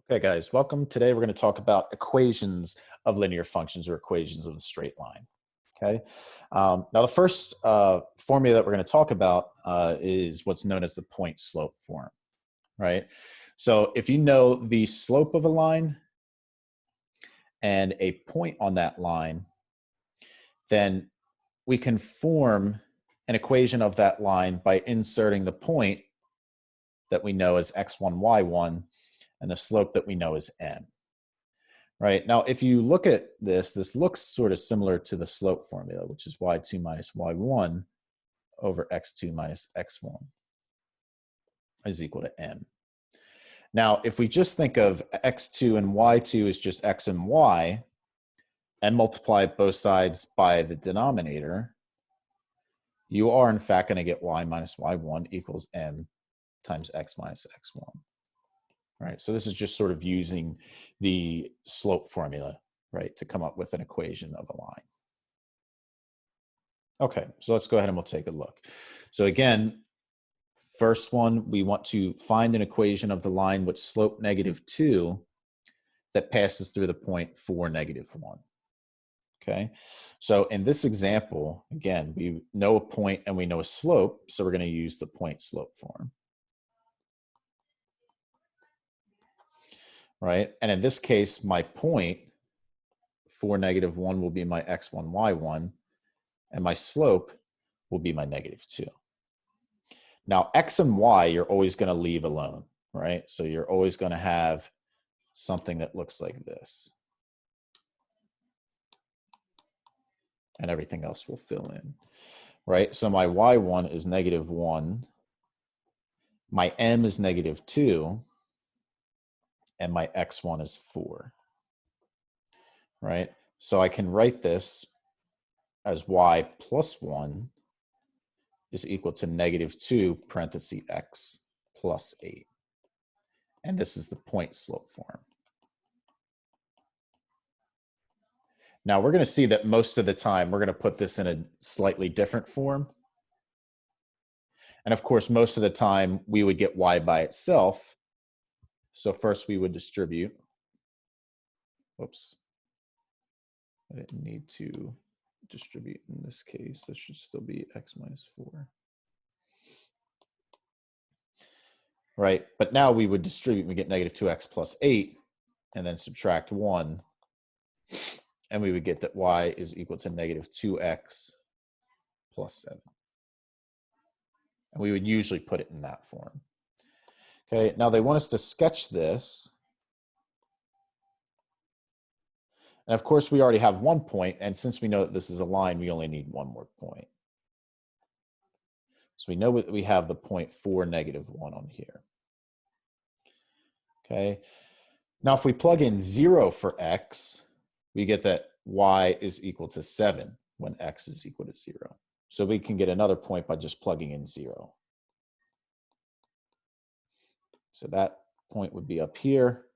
Okay, guys, welcome. Today we're going to talk about equations of linear functions or equations of the straight line. Okay. Now the first formula that we're going to talk about is what's known as the point slope form, right? So if you know the slope of a line and a point on that line, then we can form an equation of that line by inserting the point that we know as x1, y1, and the slope that we know as m. Right, now if you look at this looks sort of similar to the slope formula, which is y2 minus y1 over x2 minus x1 is equal to m. Now, if we just think of x2 and y2 as just x and y, and multiply both sides by the denominator, you are in fact going to get y minus y1 equals m times x minus x1. Right, so this is just sort of using the slope formula, right, to come up with an equation of a line. Okay, so let's go ahead and we'll take a look. So again, first one, we want to find an equation of the line with slope -2 that passes through the point 4, -1. Okay, so in this example, again, we know a point and we know a slope, so we're going to use the point slope form. Right, and in this case, my point 4, -1 will be my x1, y1, and my slope will be my -2. Now, x and y, you're always going to leave alone, right? So you're always going to have something that looks like this. And everything else will fill in, right? So my y1 is -1, my m is -2, and my x1 is 4, right? So I can write this as y plus 1 is equal to -2 parenthesis x plus 8. And this is the point slope form. Now we're going to see that most of the time we're going to put this in a slightly different form. And of course, most of the time we would get y by itself. So first we would distribute. Whoops. I didn't need to distribute in this case. That should still be x minus 4. Right, but now we would distribute, we get -2x plus 8, and then subtract 1, and we would get that y is equal to -2x plus 7. And we would usually put it in that form. Okay, now they want us to sketch this. And of course, we already have one point, and since we know that this is a line, we only need one more point. So we know that we have the point 4, -1 on here. Okay, now if we plug in 0 for x, we get that y is equal to 7 when x is equal to 0. So we can get another point by just plugging in 0. So that point would be up here.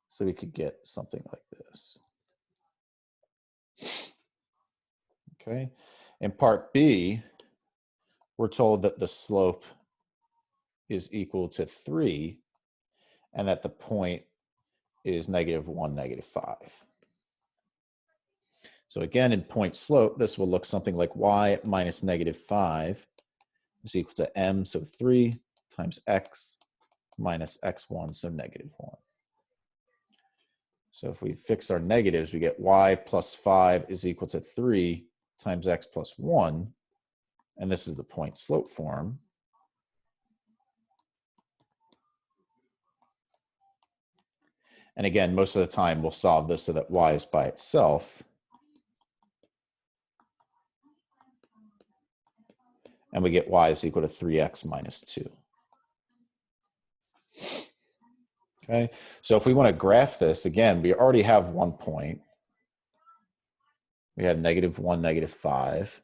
So we could get something like this. Okay, in part B, we're told that the slope is equal to 3 and that the point is -1, -5. So again, in point slope, this will look something like y minus -5 is equal to m, so 3 times x minus x1, so -1. So if we fix our negatives, we get y plus 5 is equal to 3 times x plus 1, and this is the point slope form. And again, most of the time we'll solve this so that y is by itself. And we get y is equal to 3x minus 2. Okay, so if we want to graph this, again, we already have one point. We have -1, -5.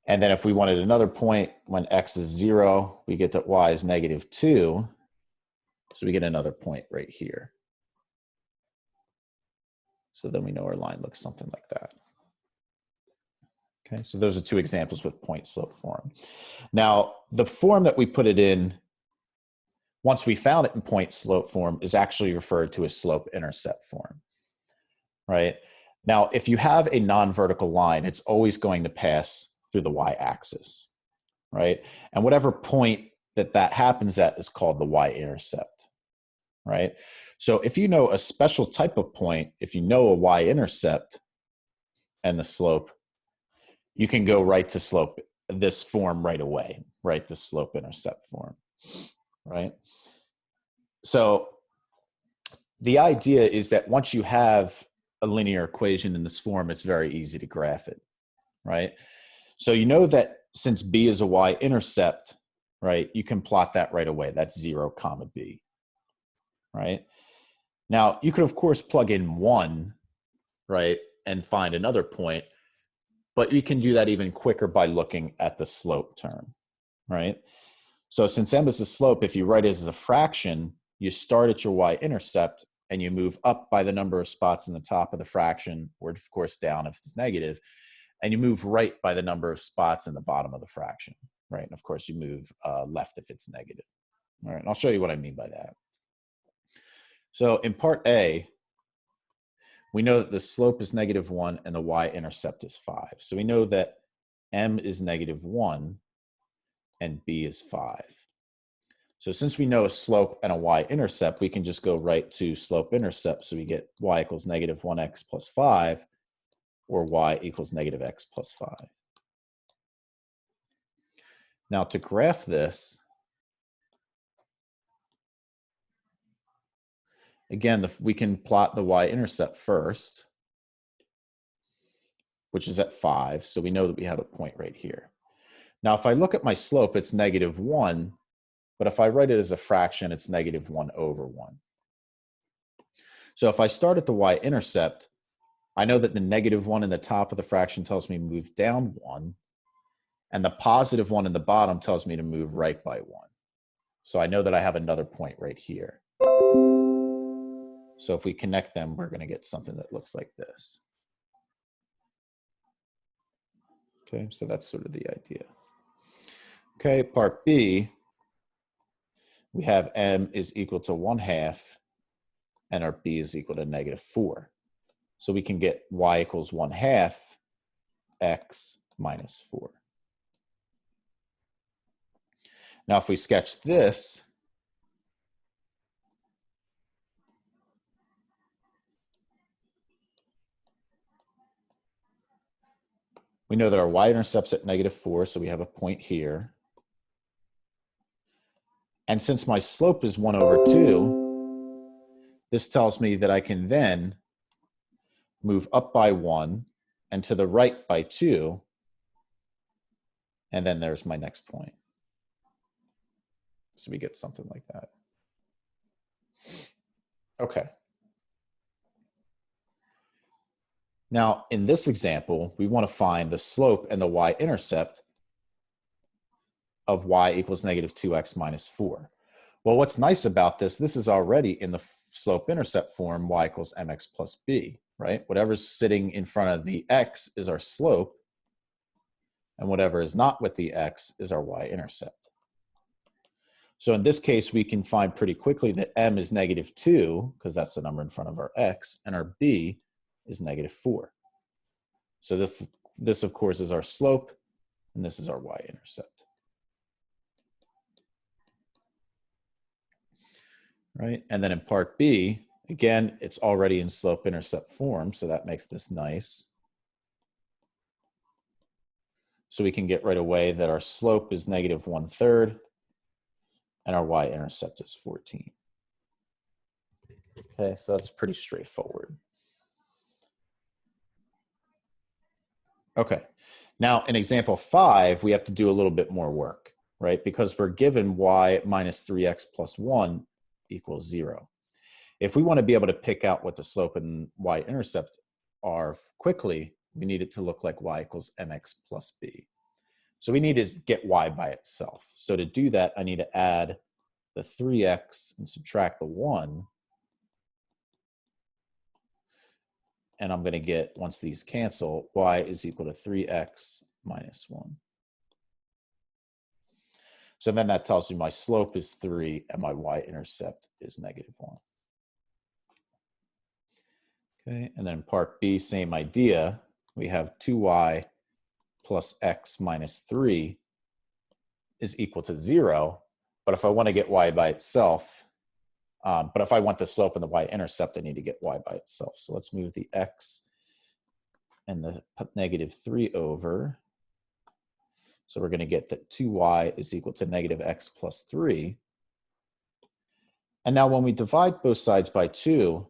And then if we wanted another point when x is 0, we get that y is -2. So we get another point right here. So then we know our line looks something like that. Okay, so those are two examples with point slope form. Now, the form that we put it in, once we found it in point slope form, is actually referred to as slope intercept form, right? Now, if you have a non-vertical line, it's always going to pass through the y-axis, right? And whatever point that happens at is called the y-intercept, right? So if you know a special type of point, if you know a y-intercept and the slope, you can go right to slope this form right away, right? The slope intercept form, right? So the idea is that once you have a linear equation in this form, it's very easy to graph it, right? So you know that since B is a y-intercept, right, you can plot that right away. That's 0, comma B, right? Now, you could, of course, plug in 1, right, and find another point, but you can do that even quicker by looking at the slope term, right? So since m is the slope, if you write it as a fraction, you start at your y-intercept and you move up by the number of spots in the top of the fraction, or of course down if it's negative, and you move right by the number of spots in the bottom of the fraction, right? And of course you move left if it's negative. All right, and I'll show you what I mean by that. So in part A, we know that the slope is -1 and the y-intercept is 5. So we know that m is -1 and b is 5. So since we know a slope and a y-intercept, we can just go right to slope-intercept. So we get y equals -1x plus 5, or y equals -x plus 5. Now to graph this, again, we can plot the y-intercept first, which is at 5. So we know that we have a point right here. Now, if I look at my slope, it's -1, but if I write it as a fraction, it's -1 over 1. So if I start at the y-intercept, I know that the -1 in the top of the fraction tells me to move down 1, and the +1 in the bottom tells me to move right by 1. So I know that I have another point right here. So if we connect them, we're going to get something that looks like this. Okay, so that's sort of the idea. Okay, part B, we have m is equal to 1/2, and our b is equal to -4. So we can get y equals 1/2 x minus 4. Now, if we sketch this, we know that our y-intercept's at -4, so we have a point here. And since my slope is 1 over 2, this tells me that I can then move up by 1 and to the right by 2, and then there's my next point. So we get something like that. Okay. Now, in this example, we want to find the slope and the y-intercept of y equals -2x minus 4. Well, what's nice about this is already in the slope-intercept form, y equals mx plus b, right? Whatever's sitting in front of the x is our slope, and whatever is not with the x is our y-intercept. So in this case, we can find pretty quickly that m is -2, because that's the number in front of our x, and our b is -4. So this, of course, is our slope, and this is our y-intercept. Right? And then in part B, again, it's already in slope-intercept form, so that makes this nice. So we can get right away that our slope is -1/3, and our y-intercept is 14. Okay, so that's pretty straightforward. Okay, now in example 5, we have to do a little bit more work, right? Because we're given y minus 3x plus 1 equals 0. If we want to be able to pick out what the slope and y-intercept are quickly, we need it to look like y equals mx plus b. So we need to get y by itself. So to do that, I need to add the 3x and subtract the 1. and I'm going to get, once these cancel, y is equal to 3x minus 1. So then that tells me my slope is 3 and my y-intercept is -1. Okay, and then part B, same idea. We have 2y plus x minus 3 is equal to 0. But if I want to get y by itself, but if I want the slope and the y-intercept, I need to get y by itself. So let's move the x and the -3 over. So we're going to get that 2y is equal to -x plus 3. And now when we divide both sides by 2,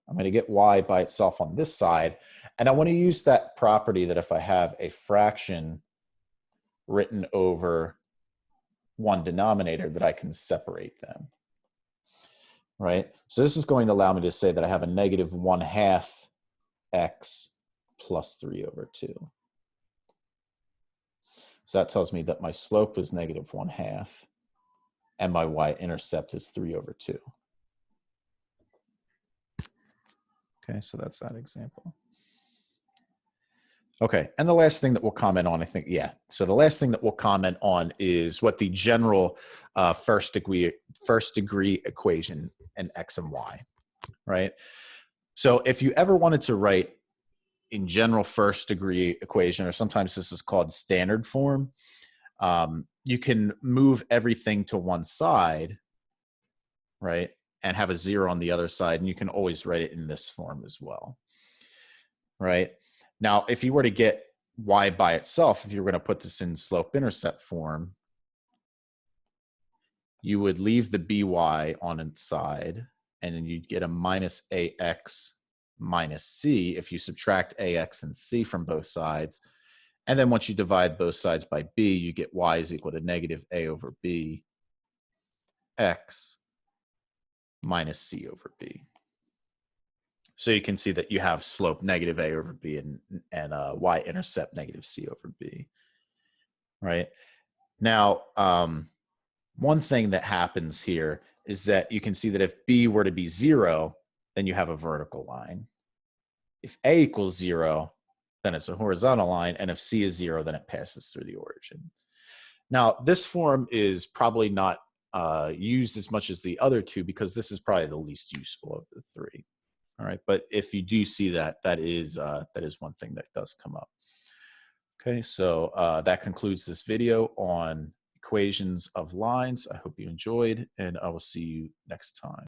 I'm going to get y by itself on this side. And I want to use that property that if I have a fraction written over one denominator, that I can separate them. Right? So this is going to allow me to say that I have a -1/2 x plus 3 over 2. So that tells me that my slope is -1/2 and my y-intercept is 3 over 2. Okay, so that's that example. Okay, and the last thing that we'll comment on, I think, so the last thing that we'll comment on is what the general first degree equation in x and y, right? So if you ever wanted to write in general first degree equation, or sometimes this is called standard form, you can move everything to one side, right, and have a 0 on the other side, and you can always write it in this form as well, right? Now, if you were to get y by itself, if you were going to put this in slope-intercept form, you would leave the by on its side, and then you'd get a minus ax minus c if you subtract ax and c from both sides. And then once you divide both sides by b, you get y is equal to -a over b x minus c over b. So you can see that you have slope -a over b and y-intercept -c over b, right? Now, one thing that happens here is that you can see that if b were to be 0, then you have a vertical line. If a equals 0, then it's a horizontal line, and if c is 0, then it passes through the origin. Now, this form is probably not used as much as the other two because this is probably the least useful of the three. All right, but if you do see that, that is one thing that does come up. Okay, so that concludes this video on equations of lines. I hope you enjoyed, and I will see you next time.